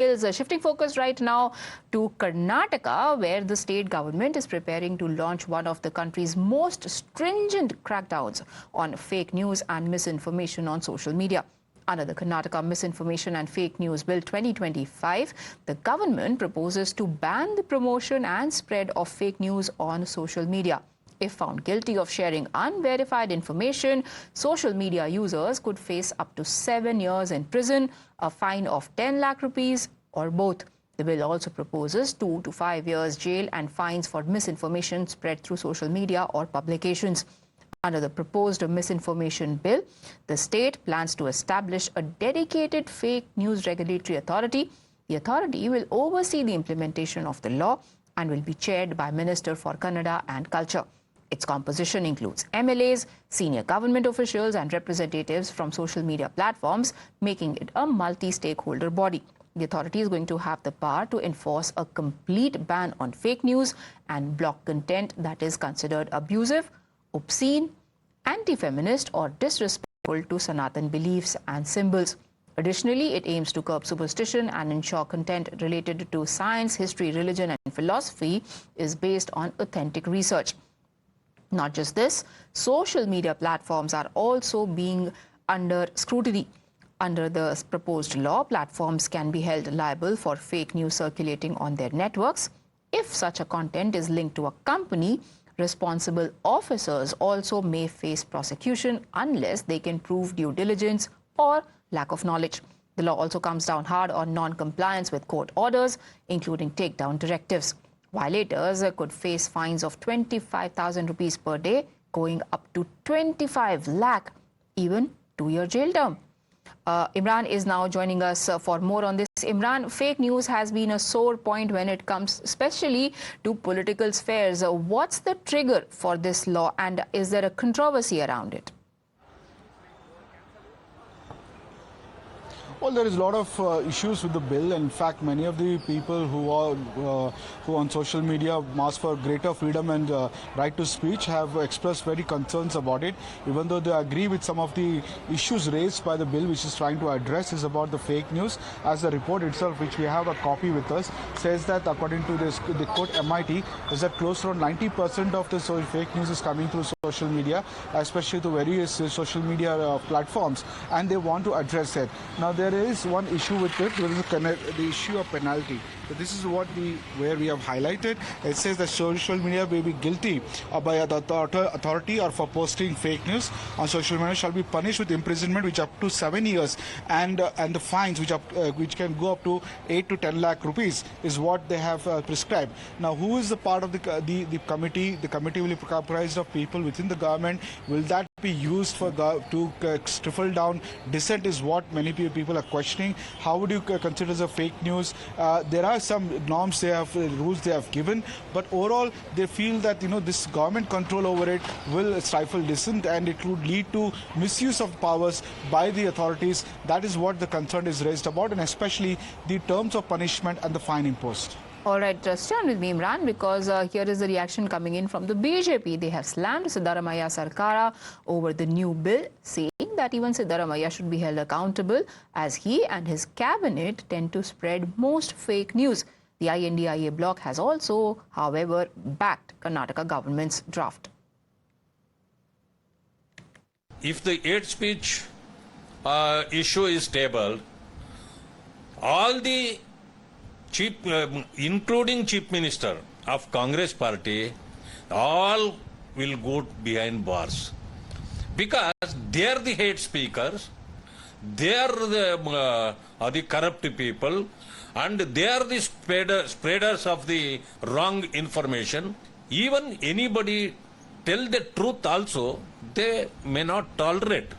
Shifting focus right now to Karnataka, where the state government is preparing to launch one of the country's most stringent crackdowns on fake news and misinformation on social media. Under the Karnataka Misinformation and Fake News Bill 2025, the government proposes to ban the promotion and spread of fake news on social media. If found guilty of sharing unverified information, social media users could face up to 7 years in prison, a fine of 10 lakh rupees, or both. The bill also proposes 2 to 5 years jail and fines for misinformation spread through social media or publications. Under the proposed misinformation bill, the state plans to establish a dedicated fake news regulatory authority. The authority will oversee the implementation of the law and will be chaired by Minister for Kannada and Culture. Its composition includes MLAs, senior government officials, and representatives from social media platforms, making it a multi-stakeholder body. The authority is going to have the power to enforce a complete ban on fake news and block content that is considered abusive, obscene, anti-feminist, or disrespectful to Sanatan beliefs and symbols. Additionally, it aims to curb superstition and ensure content related to science, history, religion, and philosophy is based on authentic research. Not just this, social media platforms are also being under scrutiny. Under the proposed law, platforms can be held liable for fake news circulating on their networks. If such a content is linked to a company, responsible officers also may face prosecution unless they can prove due diligence or lack of knowledge. The law also comes down hard on non-compliance with court orders, including takedown directives. Violators could face fines of 25,000 rupees per day, going up to 25 lakh, even 2-year jail term. Imran is now joining us for more on this. Imran, fake news has been a sore point when it comes especially to political spheres. What's the trigger for this law, and is there a controversy around it? Well, there is a lot of issues with the bill. In fact, many of the people who on social media ask for greater freedom and right to speech have expressed very concerns about it, even though they agree with some of the issues raised by the bill, which is trying to address is about the fake news. As the report itself, which we have a copy with us, says that according to the quote MIT, is that close to around 90% of the fake news is coming through social media, especially to various social media platforms, and they want to address it. Now, there is one issue with it. There is the issue of penalty. So this is where we have highlighted. It says that social media may be guilty by the authority or for posting fake news on social media shall be punished with imprisonment which up to 7 years and the fines which can go up to 8 to 10 lakh rupees is what they have prescribed. Now, who is the part of the committee? The committee will be comprised of people within the government. Will that be used for to stifle down dissent is what many people are questioning. How would you consider as a fake news? There are some norms rules they have given, but overall they feel that this government control over it will stifle dissent and it would lead to misuse of powers by the authorities. That is what the concern is raised about, and especially the terms of punishment and the fine imposed. All right, stay on with me, Imran, because here is the reaction coming in from the BJP. They have slammed Siddaramaiah Sarkara over the new bill, saying that even Siddaramaiah should be held accountable as he and his cabinet tend to spread most fake news. The INDIA Bloc has also, however, backed Karnataka government's draft. If the hate speech issue is tabled, all the including Chief Minister of Congress Party, all will go behind bars. Because they are the hate speakers, they are the corrupt people, and they are the spreaders of the wrong information. Even anybody tell the truth also, they may not tolerate.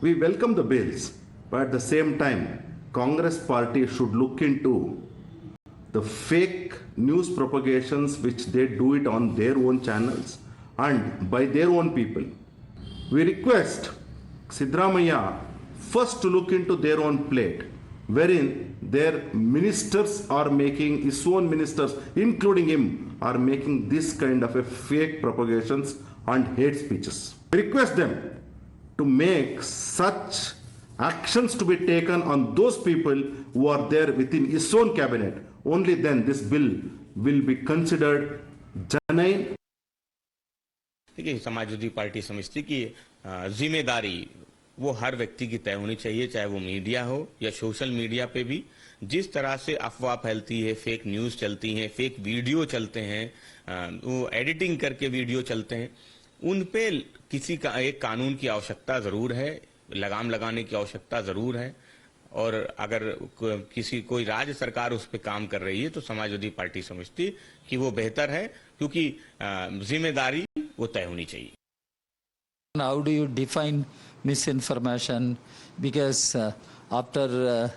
We welcome the bills, but at the same time, Congress party should look into the fake news propagations which they do it on their own channels and by their own people. We request Siddaramaiah first to look into their own plate, wherein their ministers are making, his own ministers, including him, are making this kind of a fake propagations and hate speeches. We request them to make such actions to be taken on those people who are there within his own cabinet. Only then this bill will be considered genuine. देखिए, Samajwadi party समझती कि जिम्मेदारी वो हर व्यक्ति की तय होनी चाहिए, चाहे वो मीडिया हो या सोशल मीडिया पे भी। जिस तरह से अफवाह फैलती है, फेक न्यूज़ चलती हैं, फेक वीडियो चलते हैं, वो एडिटिंग करके वीडियो चलते हैं, उन पे किसी का एक कानून की आवश्यकता ज़रूर है, लगाम लगाने की आवश्यकता ज़रूर है। और अगर कोई राज्य सरकार उस पर काम कर रही है तो समाजवादी पार्टी समझती कि वो बेहतर है, क्योंकि जिम्मेदारी वो तय होनी चाहिए। How do you define misinformation? Because after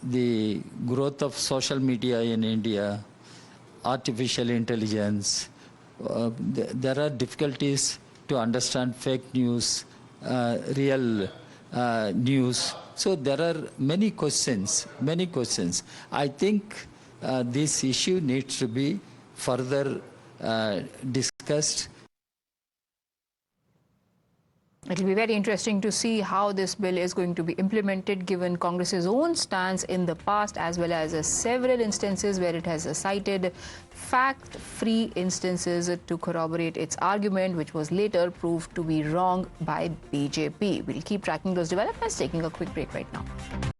the growth of social media in India, artificial intelligence, there are difficulties to understand fake news, real news. So there are many questions, many questions. I think this issue needs to be further discussed. It will be very interesting to see how this bill is going to be implemented, given Congress's own stance in the past, as well as several instances where it has cited fact-free instances to corroborate its argument, which was later proved to be wrong by BJP. We'll keep tracking those developments, taking a quick break right now.